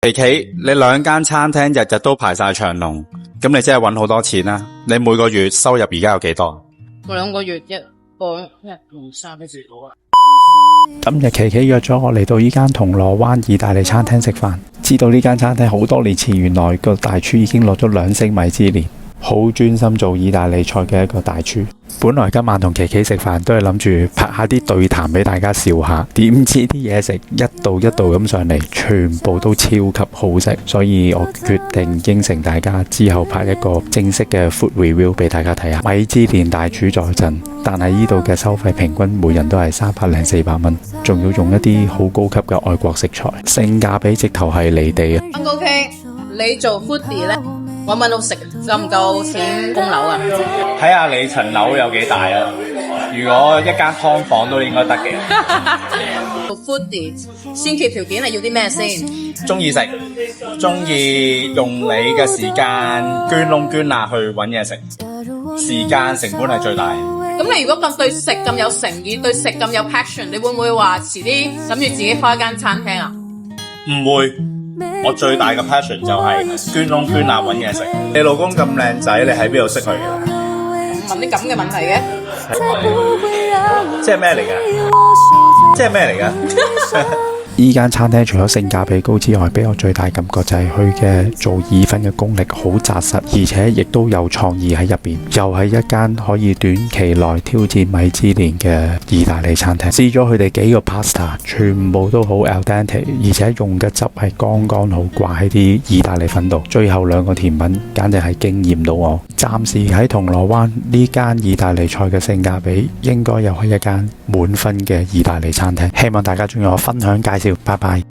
琪琪，你兩間餐廳日日都排晒長龍，咁你真係搵好多錢啦！你每個月收入而家有幾多？我2個月一同3個月到啊！今日琪琪約咗我嚟到呢間銅鑼灣意大利餐廳食飯，知道呢間餐廳好多年前原來個大廚已經攞咗2星米芝蓮，好專心做意大利菜嘅一個大廚。本來今晚同琪琪食飯都係諗住拍下啲對談俾大家笑下，點知啲嘢食一道一道咁上嚟，全部都超級好食，所以我決定應承大家之後拍一個正式嘅 food review 俾大家睇下。米芝蓮大廚在陣，但係呢度嘅收費平均每人都係300零400蚊，仲要用一啲好高級嘅外國食材，性價比直頭係離地啊。OK， 你做 foodie 咧，搵唔搵到食夠唔夠錢供樓啊？睇下你層樓有幾大啊！如果一間劏房都應該得嘅。做 foodie 先決條件係要啲咩先？中意食，中意用你嘅時間捐窿捐罅去搵嘢食，時間成本係最大。咁你如果咁對食咁有誠意，對食咁有 passion， 你會唔會話遲啲諗住自己開一間餐廳啊？唔會，我最大嘅 passion 就係捐窿捐罅搵嘢食。你老公咁靚仔，你喺邊度識佢嘅？問啲咁嘅問題嘅？即係咩嚟嘅？即係咩嚟嘅？依間餐廳除咗性價比高之外，俾我最大感覺就係佢嘅做意粉嘅功力好紮實，而且亦都有創意喺入邊。又係一間可以短期內挑戰米芝蓮嘅意大利餐廳。試咗佢哋幾個 pasta， 全部都好 al dente， 而且用嘅汁係剛剛好掛喺啲意大利粉度。最後2個甜品簡直係驚豔到我。暫時喺銅鑼灣呢間意大利菜嘅性價比，應該又係一間滿分嘅意大利餐廳。希望大家鍾意我分享介紹。拜拜。